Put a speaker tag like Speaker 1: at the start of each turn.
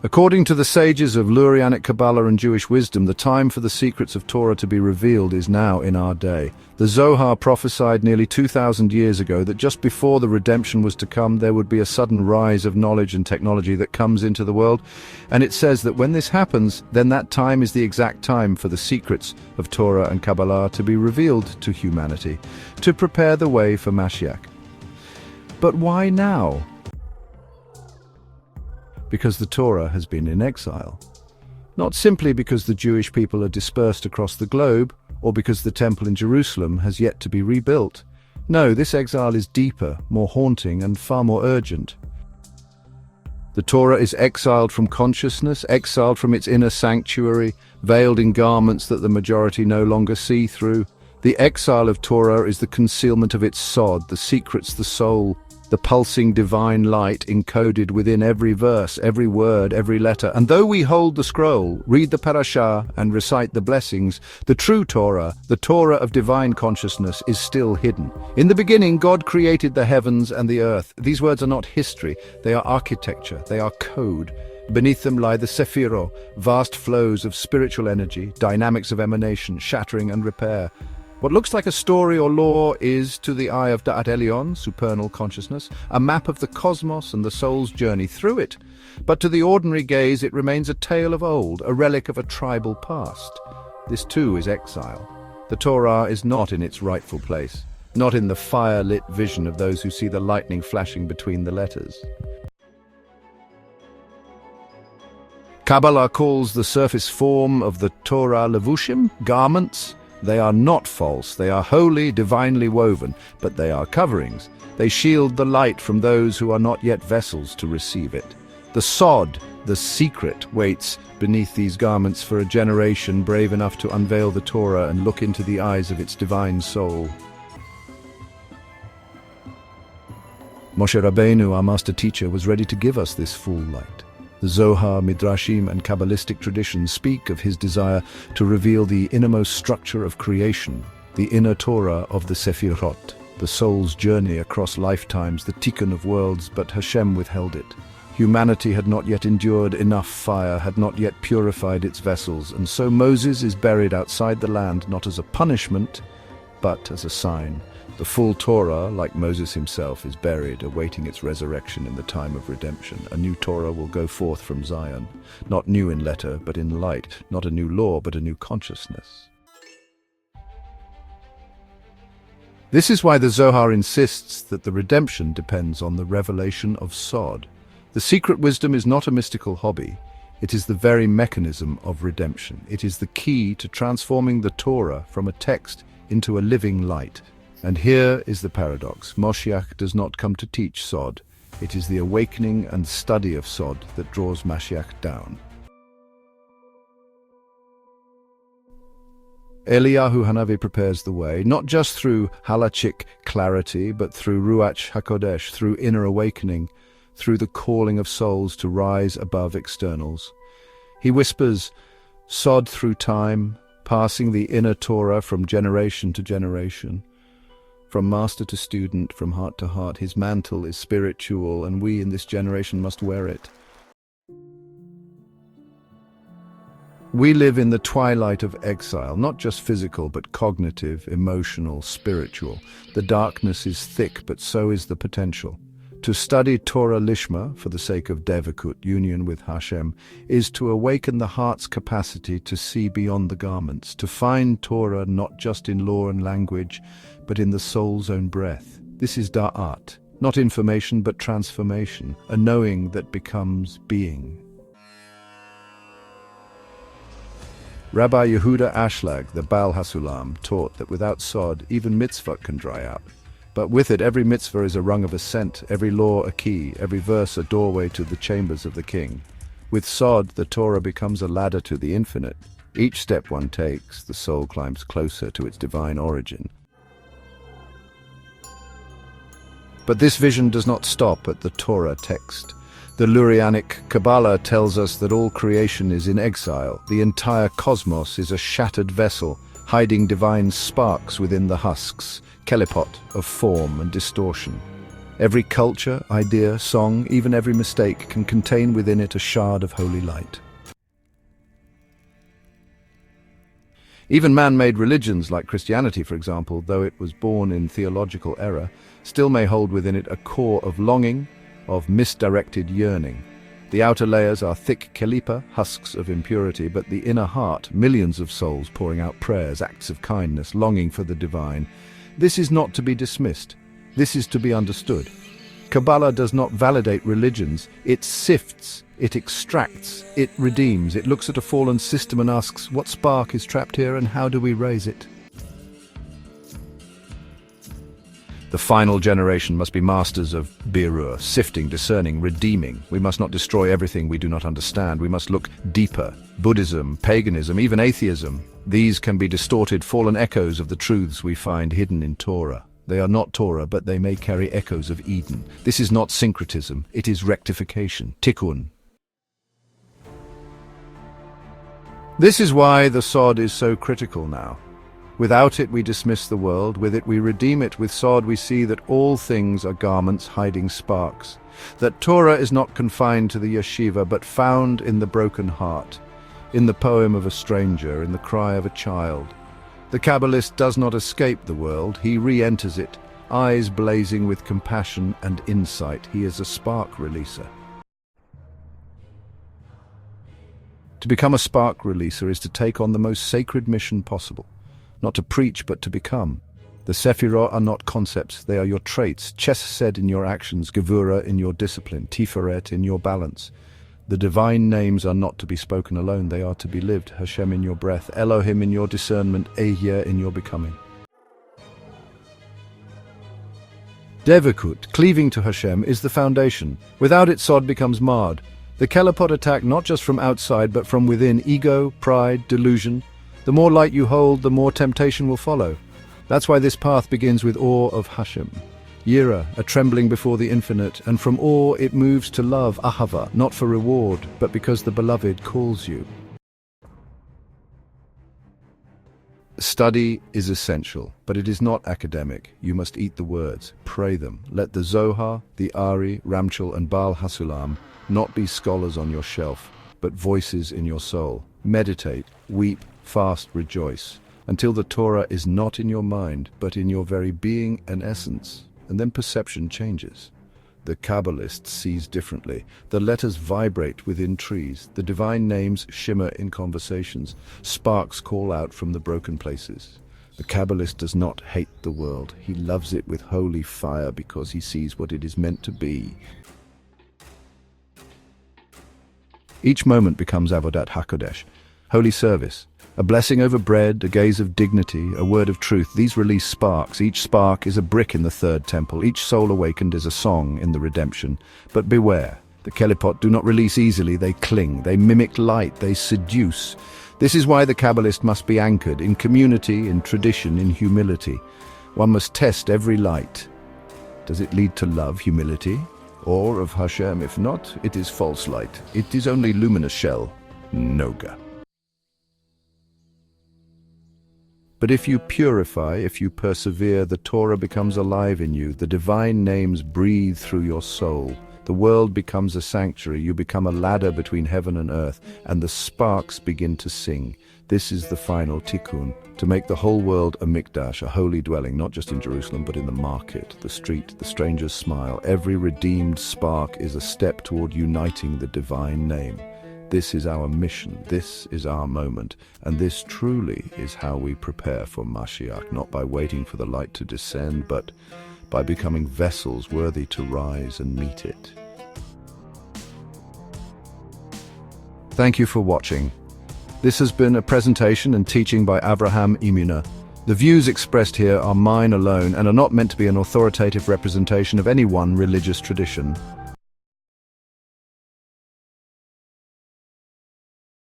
Speaker 1: According to the sages of Lurianic Kabbalah and Jewish wisdom, the time for the secrets of Torah to be revealed is now in our day. The Zohar prophesied nearly 2,000 years ago that just before the redemption was to come, there would be a sudden rise of knowledge and technology that comes into the world. And it says that when this happens, then that time is the exact time for the secrets of Torah and Kabbalah to be revealed to humanity, to prepare the way for Moshiach. But why now? Because the Torah has been in exile. Not simply because the Jewish people are dispersed across the globe, or because the temple in Jerusalem has yet to be rebuilt. No, this exile is deeper, more haunting, and far more urgent. The Torah is exiled from consciousness, exiled from its inner sanctuary, veiled in garments that the majority no longer see through. The exile of Torah is the concealment of its sod, the secrets, the soul, the pulsing divine light encoded within every verse, every word, every letter. And though we hold the scroll, read the parashah, and recite the blessings, the true Torah, the Torah of divine consciousness, is still hidden. In the beginning, God created the heavens and the earth. These words are not history, they are architecture, they are code. Beneath them lie the Sephiro, vast flows of spiritual energy, dynamics of emanation, shattering and repair. What looks like a story or lore is, to the eye of Da'at Elyon, supernal consciousness, a map of the cosmos and the soul's journey through it. But to the ordinary gaze, it remains a tale of old, a relic of a tribal past. This too is exile. The Torah is not in its rightful place, not in the fire-lit vision of those who see the lightning flashing between the letters. Kabbalah calls the surface form of the Torah levushim, garments. They are not false, they are holy, divinely woven, but they are coverings. They shield the light from those who are not yet vessels to receive it. The sod, the secret, waits beneath these garments for a generation brave enough to unveil the Torah and look into the eyes of its divine soul. Moshe Rabbeinu, our master teacher, was ready to give us this full light. The Zohar, Midrashim, and Kabbalistic traditions speak of his desire to reveal the innermost structure of creation, the inner Torah of the Sephirot, the soul's journey across lifetimes, the tikkun of worlds, but Hashem withheld it. Humanity had not yet endured enough fire, had not yet purified its vessels, and so Moses is buried outside the land, not as a punishment, but as a sign. The full Torah, like Moses himself, is buried, awaiting its resurrection in the time of redemption. A new Torah will go forth from Zion, not new in letter, but in light, not a new law, but a new consciousness. This is why the Zohar insists that the redemption depends on the revelation of Sod. The secret wisdom is not a mystical hobby. It is the very mechanism of redemption. It is the key to transforming the Torah from a text into a living light. And here is the paradox. Moshiach does not come to teach Sod. It is the awakening and study of Sod that draws Moshiach down. Eliyahu Hanavi prepares the way, not just through halachic clarity, but through Ruach HaKodesh, through inner awakening, through the calling of souls to rise above externals. He whispers, Sod through time, passing the inner Torah from generation to generation. From master to student, from heart to heart, his mantle is spiritual, and we in this generation must wear it. We live in the twilight of exile, not just physical, but cognitive, emotional, spiritual. The darkness is thick, but so is the potential. To study Torah Lishma, for the sake of Devakut, union with Hashem, is to awaken the heart's capacity to see beyond the garments, to find Torah not just in law and language, but in the soul's own breath. This is Da'at, not information but transformation, a knowing that becomes being. Rabbi Yehuda Ashlag, the Baal HaSulam, taught that without Sod, even mitzvah can dry out. But with it, every mitzvah is a rung of ascent, every law a key, every verse a doorway to the chambers of the king. With Sod, the Torah becomes a ladder to the infinite. Each step one takes, the soul climbs closer to its divine origin. But this vision does not stop at the Torah text. The Lurianic Kabbalah tells us that all creation is in exile. The entire cosmos is a shattered vessel, hiding divine sparks within the husks, kelipot of form and distortion. Every culture, idea, song, even every mistake can contain within it a shard of holy light. Even man-made religions like Christianity, for example, though it was born in theological error, still may hold within it a core of longing, of misdirected yearning. The outer layers are thick kelipa, husks of impurity, but the inner heart, millions of souls pouring out prayers, acts of kindness, longing for the divine. This is not to be dismissed. This is to be understood. Kabbalah does not validate religions. It sifts, it extracts, it redeems. It looks at a fallen system and asks, what spark is trapped here and how do we raise it? The final generation must be masters of birur, sifting, discerning, redeeming. We must not destroy everything we do not understand. We must look deeper. Buddhism, paganism, even atheism. These can be distorted, fallen echoes of the truths we find hidden in Torah. They are not Torah, but they may carry echoes of Eden. This is not syncretism, it is rectification, tikkun. This is why the sod is so critical now. Without it we dismiss the world, with it we redeem it. With sod we see that all things are garments hiding sparks, that Torah is not confined to the yeshiva but found in the broken heart, in the poem of a stranger, in the cry of a child. The Kabbalist does not escape the world, he re-enters it, eyes blazing with compassion and insight. He is a spark releaser. To become a spark releaser is to take on the most sacred mission possible. Not to preach, but to become. The Sephirot are not concepts, they are your traits. Chesed in your actions, Gevurah in your discipline, Tiferet in your balance. The divine names are not to be spoken alone, they are to be lived. Hashem in your breath, Elohim in your discernment, Ehyeh in your becoming. Devekut, cleaving to Hashem, is the foundation. Without it, sod becomes marred. The Kelipot attack not just from outside, but from within, ego, pride, delusion. The more light you hold, the more temptation will follow. That's why this path begins with awe of Hashem. Yira, a trembling before the infinite, and from awe it moves to love, ahava, not for reward, but because the beloved calls you. Study is essential, but it is not academic. You must eat the words, pray them. Let the Zohar, the Ari, Ramchal, and Baal Hasulam not be scholars on your shelf, but voices in your soul. Meditate, weep, fast, rejoice, until the Torah is not in your mind, but in your very being and essence, and then perception changes. The Kabbalist sees differently. The letters vibrate within trees. The divine names shimmer in conversations. Sparks call out from the broken places. The Kabbalist does not hate the world. He loves it with holy fire because he sees what it is meant to be. Each moment becomes Avodat HaKodesh, holy service. A blessing over bread, a gaze of dignity, a word of truth. These release sparks. Each spark is a brick in the third temple. Each soul awakened is a song in the redemption. But beware, the Kelipot do not release easily. They cling, they mimic light, they seduce. This is why the Kabbalist must be anchored in community, in tradition, in humility. One must test every light. Does it lead to love, humility, or of Hashem? If not, it is false light. It is only luminous shell, Noga. But if you purify, if you persevere, the Torah becomes alive in you. The divine names breathe through your soul. The world becomes a sanctuary. You become a ladder between heaven and earth, and the sparks begin to sing. This is the final tikkun, to make the whole world a mikdash, a holy dwelling, not just in Jerusalem, but in the market, the street, the stranger's smile. Every redeemed spark is a step toward uniting the divine name. This is our mission, this is our moment, and this truly is how we prepare for Moshiach, not by waiting for the light to descend, but by becoming vessels worthy to rise and meet it. Thank you for watching. This has been a presentation and teaching by Avraham Imuna. The views expressed here are mine alone and are not meant to be an authoritative representation of any one religious tradition.